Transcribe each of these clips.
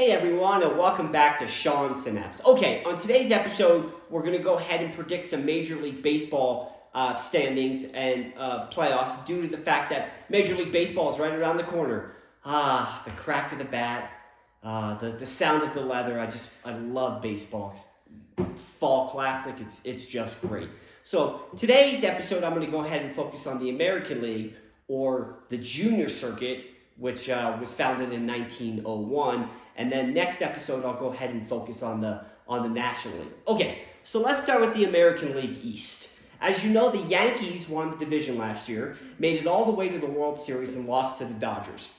Hey everyone, and welcome back to Sean Synapse. Okay, on today's episode, we're going to go ahead and predict some Major League Baseball standings and playoffs due to the fact that Major League Baseball is right around the corner. The crack of the bat, the sound of the leather. I love baseball. Fall classic. It's just great. So today's episode, I'm going to go ahead and focus on the American League or the Junior Circuit, which was founded in 1901. And then next episode, I'll go ahead and focus on the National League. Okay, so let's start with the American League East. As you know, the Yankees won the division last year, made it all the way to the World Series, and lost to the Dodgers.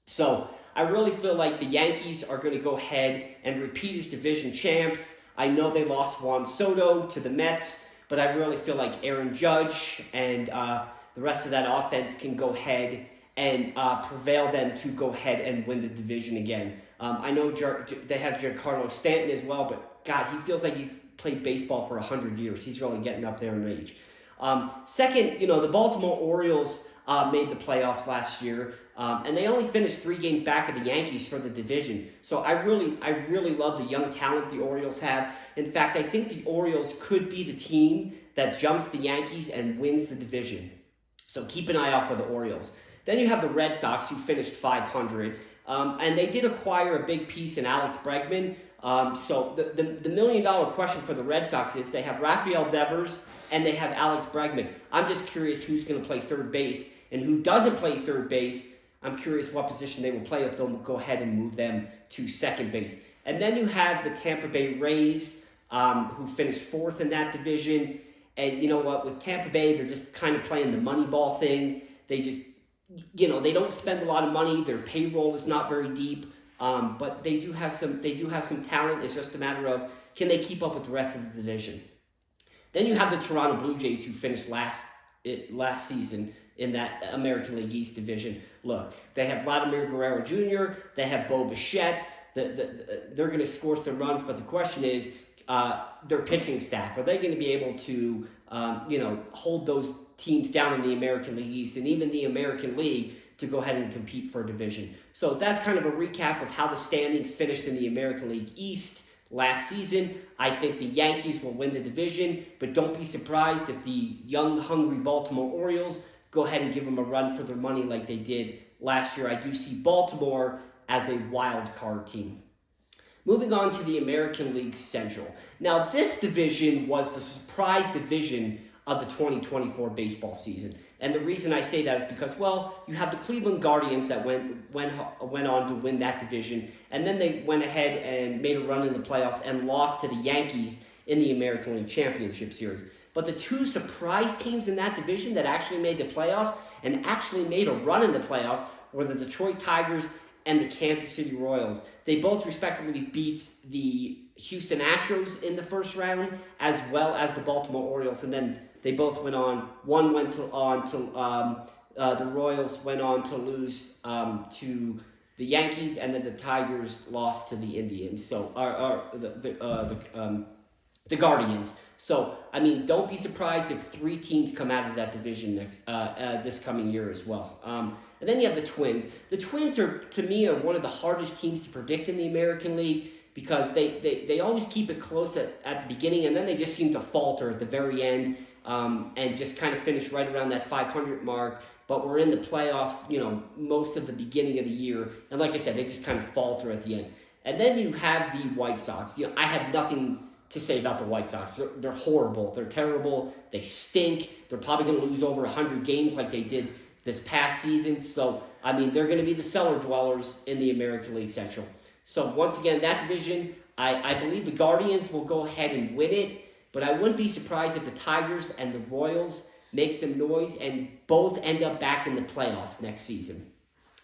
So I really feel like the Yankees are going to go ahead and repeat as division champs. I know they lost Juan Soto to the Mets, but I really feel like Aaron Judge and the rest of that offense can go ahead and prevail them to go ahead and win the division again. I know they have Giancarlo Stanton as well, but God, he feels like he's played baseball for 100 years. He's really getting up there in age. Second, the Baltimore Orioles made the playoffs last year, and they only finished 3 games back of the Yankees for the division. So I really love the young talent the Orioles have. In fact, I think the Orioles could be the team that jumps the Yankees and wins the division. So keep an eye out for the Orioles. Then you have the Red Sox, who finished 500, and they did acquire a big piece in Alex Bregman. So the million-dollar question for the Red Sox is they have Rafael Devers and they have Alex Bregman. I'm just curious who's going to play third base, and who doesn't play third base, I'm curious what position they will play if they'll go ahead and move them to second base. And then you have the Tampa Bay Rays, who finished 4th in that division. And you know what? With Tampa Bay, they're just kind of playing the money ball thing. They just they don't spend a lot of money. Their payroll is not very deep, but they do have some talent. It's just a matter of, can they keep up with the rest of the division? Then you have the Toronto Blue Jays, who finished last season in that American League East division. Look, they have Vladimir Guerrero Jr., they have Bo Bichette. They're going to score some runs, but the question is, their pitching staff, are they going to be able to hold those teams down in the American League East and even the American League to go ahead and compete for a division? So that's kind of a recap of how the standings finished in the American League East last season. I think the Yankees will win the division, but don't be surprised if the young, hungry Baltimore Orioles go ahead and give them a run for their money like they did last year. I do see Baltimore as a wild card team. Moving on to the American League Central. Now, this division was the surprise division of the 2024 baseball season. And the reason I say that is because, you have the Cleveland Guardians that went on to win that division, and then they went ahead and made a run in the playoffs and lost to the Yankees in the American League Championship Series. But the 2 surprise teams in that division that actually made the playoffs and actually made a run in the playoffs were the Detroit Tigers and the Kansas City Royals. They both respectively beat the Houston Astros in the first round, as well as the Baltimore Orioles, and then they both went on. The Royals went on to lose to the Yankees, and then the Tigers lost to the Indians. So, the Guardians. So, don't be surprised if 3 teams come out of that division this coming year as well. And then you have the Twins. The Twins to me, are one of the hardest teams to predict in the American League because they always keep it close at the beginning, and then they just seem to falter at the very end and just kind of finish right around that 500 mark. But we're in the playoffs, most of the beginning of the year. And like I said, they just kind of falter at the end. And then you have the White Sox. I have nothing to say about the White Sox. They're horrible. They're terrible. They stink. They're probably going to lose over 100 games like they did this past season. So, they're going to be the cellar dwellers in the American League Central. So, once again, that division, I believe the Guardians will go ahead and win it, but I wouldn't be surprised if the Tigers and the Royals make some noise and both end up back in the playoffs next season.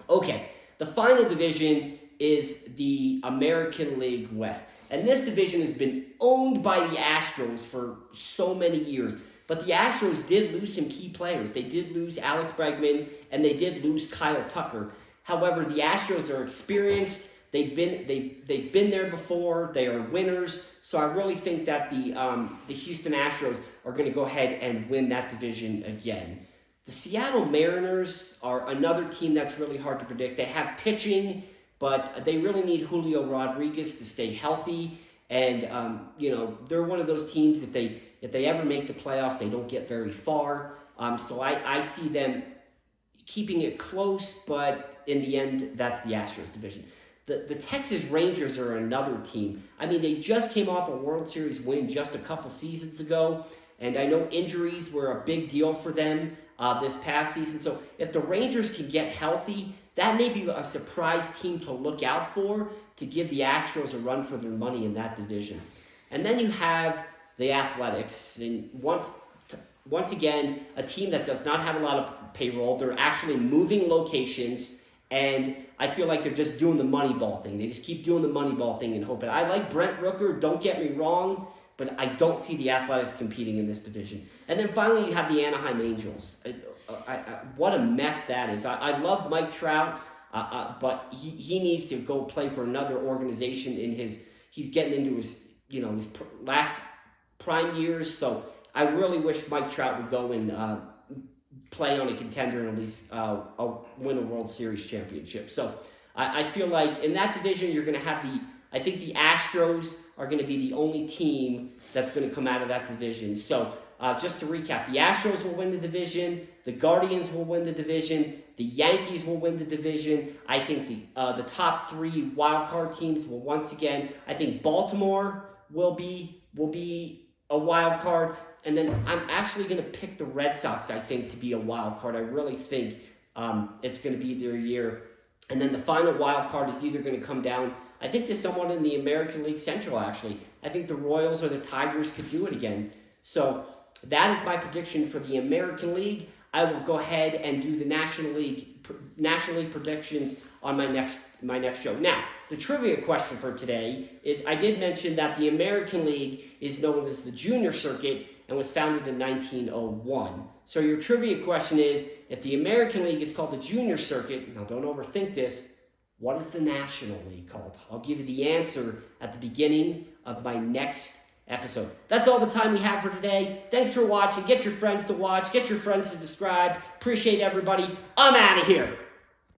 Okay, the final division is the American League West. And this division has been owned by the Astros for so many years. But the Astros did lose some key players. They did lose Alex Bregman, and they did lose Kyle Tucker. However, the Astros are experienced. They've been there before. They are winners. So I really think that the Houston Astros are going to go ahead and win that division again. The Seattle Mariners are another team that's really hard to predict. They have pitching but they really need Julio Rodriguez to stay healthy. And they're one of those teams that if they ever make the playoffs, they don't get very far. So I see them keeping it close, but in the end, that's the Astros division. The Texas Rangers are another team. I mean, they just came off a World Series win just a couple seasons ago, and I know injuries were a big deal for them this past season. So if the Rangers can get healthy, that may be a surprise team to look out for to give the Astros a run for their money in that division. And then you have the Athletics, and once again, a team that does not have a lot of payroll. They're actually moving locations, and I feel like they're just doing the Moneyball thing. They just keep doing the Moneyball thing and hoping. I like Brent Rooker, don't get me wrong, but I don't see the Athletics competing in this division. And then finally, you have the Anaheim Angels. What a mess that is. I love Mike Trout, but he needs to go play for another organization he's getting into his last prime years. So I really wish Mike Trout would go and play on a contender and at least win a World Series championship. So I feel like in that division, you're going to have I think the Astros are going to be the only team that's going to come out of that division. So just to recap, the Astros will win the division, the Guardians will win the division, the Yankees will win the division. I think the top three wild card teams will once again. I think Baltimore will be a wild card. And then I'm actually going to pick the Red Sox, I think, to be a wild card. I really think it's going to be their year. And then the final wild card is either going to come down, I think, to someone in the American League Central, actually. I think the Royals or the Tigers could do it again. So that is my prediction for the American League. I will go ahead and do the National League predictions on my next show. Now, the trivia question for today is, I did mention that the American League is known as the Junior Circuit and was founded in 1901. So your trivia question is, if the American League is called the Junior Circuit, now don't overthink this, what is the National League called? I'll give you the answer at the beginning of my next episode. That's all the time we have for today. Thanks for watching. Get your friends to watch. Get your friends to subscribe. Appreciate everybody. I'm out of here.